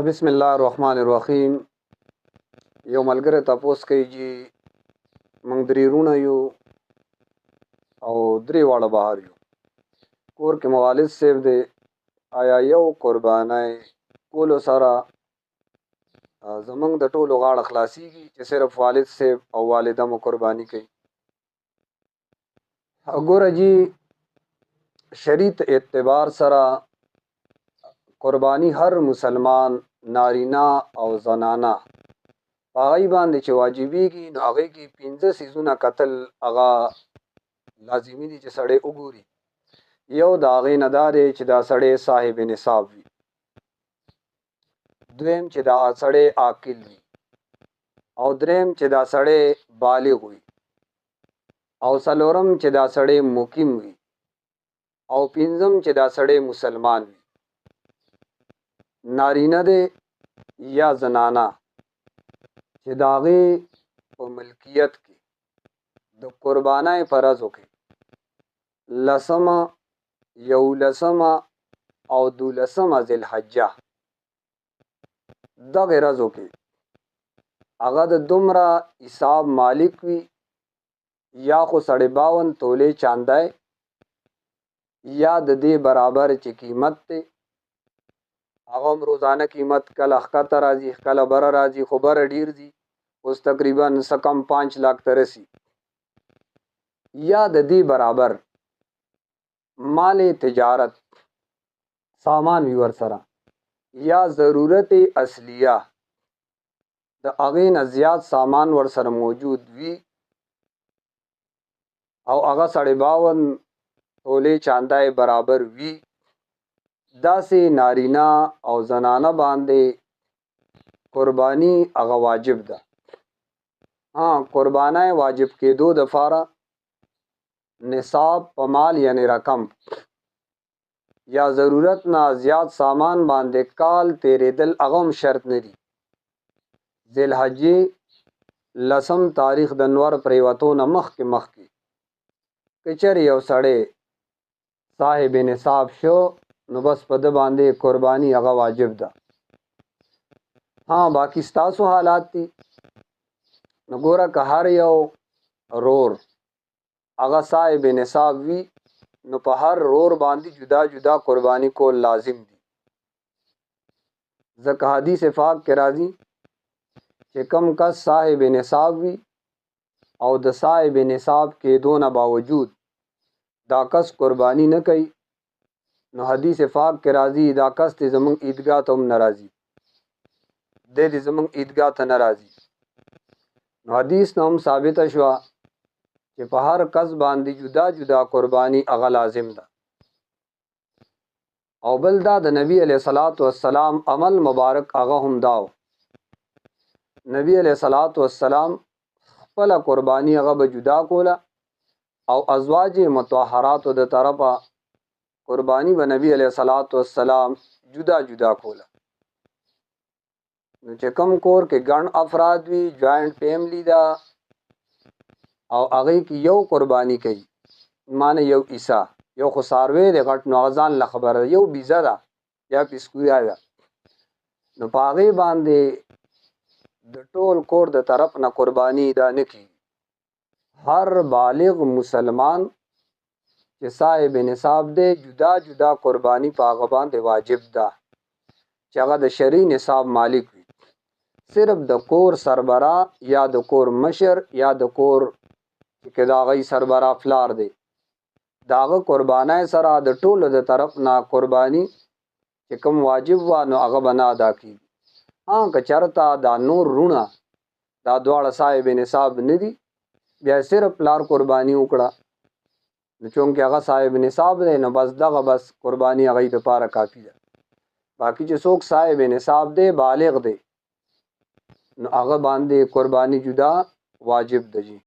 بسم الله الرحمن الرحیم. یو ملګری تاسو کوي چې موږ درې رونه یو او درې واړه بهر یو. کور کې موالد صاحب دی. آیا یو قربانای کولو سره زمونږ د ټولو غاړه خلاصیږي چې صرف والد صاحب او والده مو قرباني کوي؟ ګوره جی، شریعت اعتبار سره قربانی هر مسلمان نارینه او زنانه هغه باندې چې واجبېږي، نو هغه کې 15 سیزونه قتل هغه لازمي دي چې سړی وګوري. یو د هغې نه دا دی چې دا سړی صاحب نصاب وي، دویم چې دا سړی عاقل وي، او دریم چې دا سړی بالغ وي، او څلورم چې دا سړی مقیم وي، او پنځم چې دا سړی مسلمان وي. نارینه دی یا زنانه چې د هغې په ملکیت کې د قربانۍ فرض وکړي، 10مه، 11مه او 12مه ذوالحجه دغې ورځو کې هغه د دومره حساب مالک وي، یا خو 52 تولې چاندی، یا د دې برابر چې قیمت دی هغه هم روزانه قیمت کله ښکته راځي کله بره راځي، خو بره ډیر ځي، اوس تقریبا څه کم 5 लाख ته رسي، یا د دې برابر مال تجارت سامان وي ورسره، یا ضرورت اصلیه د هغې نه زیات سامان ورسره موجود وي، او هغه 52 تولې چاندی برابر وي، داسې نارینه او زنانه باندې قربانی هغه واجب ده. قربانای واجب کېدو دپاره نصاب په مال یعنی رقم یا ضرورت نه زیات سامان باندې کال تیرېدل هغه هم شرط نه دي. ذوالحجې 10م تاریخ د نور پریوتو نه مخکې که چېرې یو سړی صاحب نصاب شو، نو بس په ده باندې قربانی هغه واجب ده. باقی ستاسو حالات دي. نو ګوره که هر یو رور هغه صاحب نصاب وي، نو په هر رور باندې جدا جدا قربانی کول لازم دي، ځکه حدیث پاک کې راځي چې کم کس صاحب نصاب وي او د صاحب نصاب کېدو نه باوجود دا کس قربانی نه کوي، نو حدیث پاک کې راځي دا کس ته زمونږ عیدګاه ته هم نه راځي، دی دې زمونږ عیدګاه ته نه راځي. نو حدیث نه هم ثابته شوه چې په هر کس باندې جدا جدا قربانی هغه لازم ده. او بل دا د نبی علیه الصلاۃ والسلام عمل مبارک هغه هم داو. نبی علیه الصلاۃ والسلام خپل قربانی هغه به جدا کوله، او ازواج مطهرات د طرفه قربانی به نبی علیه الصلاۃ والسلام جدا جدا کوله. نو چې کم کور کې ګڼ افراد وي، جوائنٹ فیملی ده، او هغې کې یو قربانی کوي، مانه یو عیسا، یو خو څاروی دی غټ، نو هغه ځان له خبره ده، یو بیزه ده یا پیسکویا ده، نو په هغې باندې د ټول کور د طرف نه قربانی دا نه کېږي. هر بالغ مسلمان چې صاحب نصاب دی جدا جدا قربانی په هغه باندې واجب ده چې هغه د شرعي نصاب مالک وي. صرف د کور سربراه یا د کور مشر یا د کور چې د هغې سربراه پلار دی، د هغه قربانی سره د ټولو د طرف نه قربانی چې کوم واجب وه نو هغه به نه ادا کېږي. که چېرته دا نور رونه دا دواړه صاحب نصاب نه دي، بیا صرف پلار قربانی وکړه، نو چونکې هغه صاحب نصاب دی نو بس دغه بس قربانی هغې دپاره کافي ده. باقي چې څوک صاحب نصاب دی بالغ دی نو هغه باندې قربانی جدا واجب ده جی.